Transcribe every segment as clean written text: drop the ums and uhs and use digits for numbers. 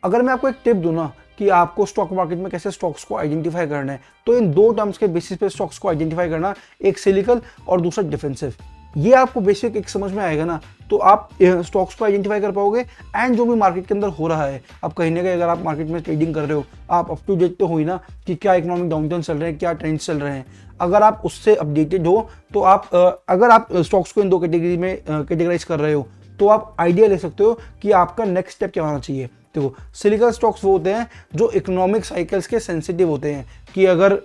अगर मैं आपको एक टिप दूं ना कि आपको स्टॉक मार्केट में कैसे स्टॉक्स को आइडेंटिफाई करना है, तो इन दो टर्म्स के बेसिस पे स्टॉक्स को आइडेंटिफाई करना, एक सिलिकल और दूसरा डिफेंसिव, ये आपको बेसिक एक समझ में आएगा ना, तो आप स्टॉक्स को आइडेंटिफाई कर पाओगे। एंड जो भी मार्केट के अंदर हो रहा है, अब कहीं ना कहीं अगर आप मार्केट में ट्रेडिंग कर रहे हो, आप अप टू डेट तो हो ही ना कि क्या इकोनॉमिक डाउनटर्न चल रहे हैं, क्या ट्रेंड्स चल रहे हैं। अगर आप उससे अपडेटेड हो तो आप अगर आप स्टॉक्स को इन दो कैटेगरी में कैटेगराइज कर रहे हो, तो आप आइडिया ले सकते हो कि आपका नेक्स्ट स्टेप क्या होना चाहिए। देखो, सिलिकल स्टॉक्स वो होते हैं जो इकोनॉमिक साइकिल्स के सेंसिटिव होते हैं, कि अगर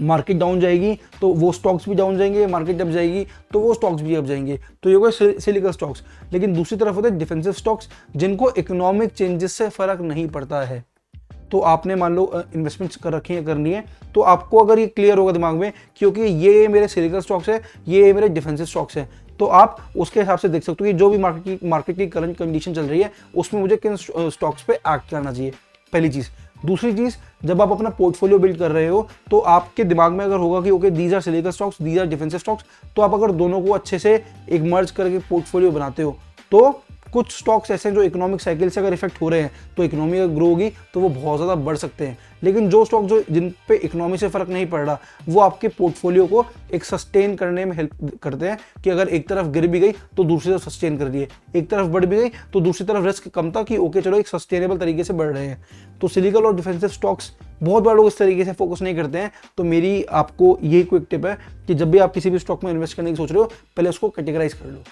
मार्केट डाउन जाएगी तो वो स्टॉक्स भी डाउन जाएंगे, मार्केट अप जाएगी तो वो स्टॉक्स भी अप जाएंगे, तो ये कोई सिलिकल स्टॉक्स। लेकिन दूसरी तरफ होते हैं डिफेंसिव स्टॉक्स, जिनको इकोनॉमिक चेंजेस से फर्क नहीं पड़ता है। तो आपने मान लो इन्वेस्टमेंट्स कर रखी है, करनी है, तो आपको अगर ये क्लियर होगा दिमाग में क्योंकि ये मेरे सिलिकल स्टॉक्स है, ये मेरे डिफेंसिव स्टॉक्स है, तो आप उसके हिसाब से देख सकते हो कि जो भी मार्केट की करंट कंडीशन चल रही है उसमें मुझे किन स्टॉक्स पे एक्ट करना चाहिए, पहली चीज़। दूसरी चीज़, जब आप अपना पोर्टफोलियो बिल्ड कर रहे हो तो आपके दिमाग में अगर होगा कि okay these are cyclical stocks, these are defensive stocks, तो आप अगर दोनों को अच्छे से एक मर्ज करके पोर्टफोलियो बनाते हो, तो कुछ स्टॉक्स ऐसे हैं जो इकोनॉमिक साइकिल से अगर इफेक्ट हो रहे हैं, तो इकोनॉमी अगर ग्रो होगी तो वो बहुत ज़्यादा बढ़ सकते हैं। लेकिन जो स्टॉक जो जिन पे इकोनॉमी से फ़र्क नहीं पड़ रहा, वो आपके पोर्टफोलियो को एक सस्टेन करने में हेल्प करते हैं, कि अगर एक तरफ गिर भी गई तो दूसरी तरफ सस्टेन कर रही है, एक तरफ बढ़ भी गई तो दूसरी तरफ रिस्क कम था कि ओके चलो एक सस्टेनेबल तरीके से बढ़ रहे हैं। तो सिलिकल और डिफेंसिव स्टॉक्स बहुत बार लोग इस तरीके से फोकस नहीं करते हैं। तो मेरी आपको यही क्विक टिप है कि जब भी आप किसी भी स्टॉक में इन्वेस्ट करने की सोच रहे हो, पहले उसको कैटेगराइज कर लो।